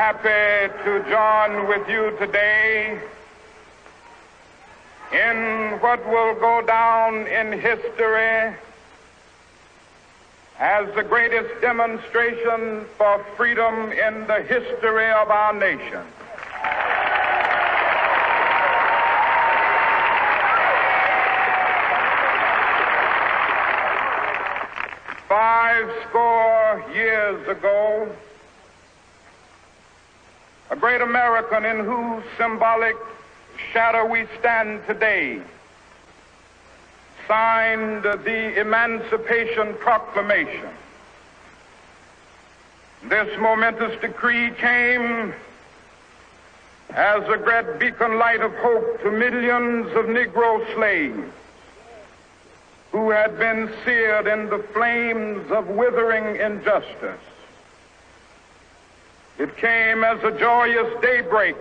happy to join with you today in what will go down in history as the greatest demonstration for freedom in the history of our nation. Five score years ago, a great American in whose symbolic shadow we stand today signed the Emancipation Proclamation. This momentous decree came as a great beacon light of hope to millions of Negro slaves who had been seared in the flames of withering injustice. It came as a joyous daybreak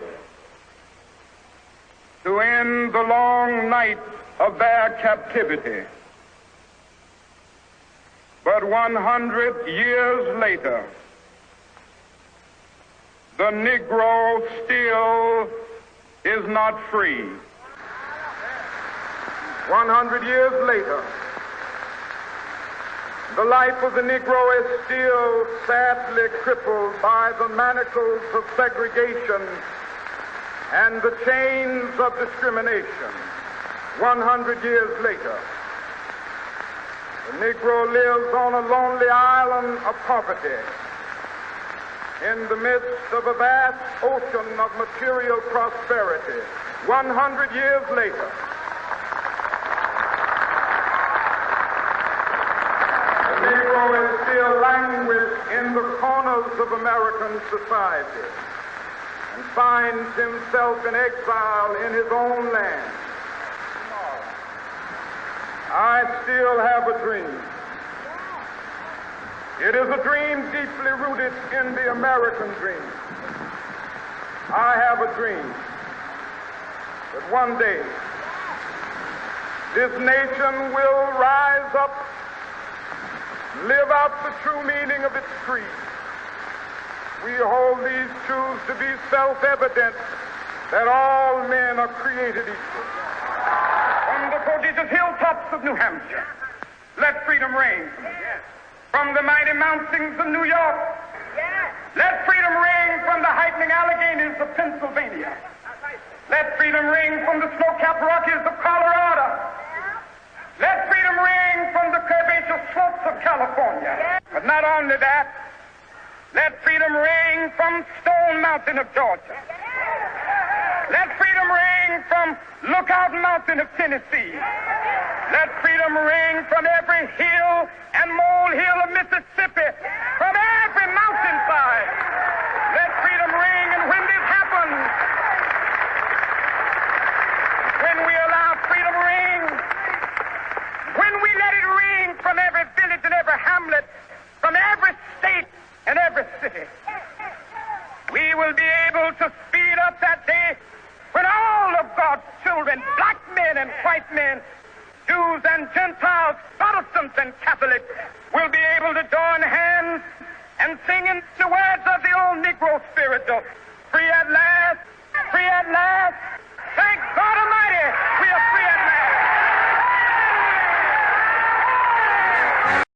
to end the long night of their captivity. But 100 years later, the Negro still is not free. 100 years later, the life of the Negro is still sadly crippled by the manacles of segregation and the chains of discrimination. 100 years later, the Negro lives on a lonely island of poverty in the midst of a vast ocean of material prosperity. 100 years later, the Negro is still languished in the corners of American society and finds himself in exile in his own land. I still have a dream. It is a dream deeply rooted in the American dream. I have a dream that one day this nation will rise up, live out the true meaning of its creed. We hold these truths to be self-evident, that all men are created equal. From the prodigious hilltops of New Hampshire, let freedom reign. From the mighty mountains of New York, let freedom reign from the heightening Alleghanies of Pennsylvania. Let freedom reign from the snow-capped Rockies of Colorado. Let freedom reign from the curvaceous slopes of California. But not only that, let freedom reign from Stone Mountain of Georgia. Let freedom reign from Lookout Mountain of Tennessee. Let freedom reign from every hill and molehill of Mississippi, from every mountainside. Let freedom reign, and when this happens, when we allow freedom reign, when we let it ring from every village and every hamlet, from every state and every city, we will be able to speed up that day when all of God's children, black men and white men, Jews and Gentiles, Protestants and Catholics, will be able to join hands and sing in the words of the old Negro spiritual, free at last, thank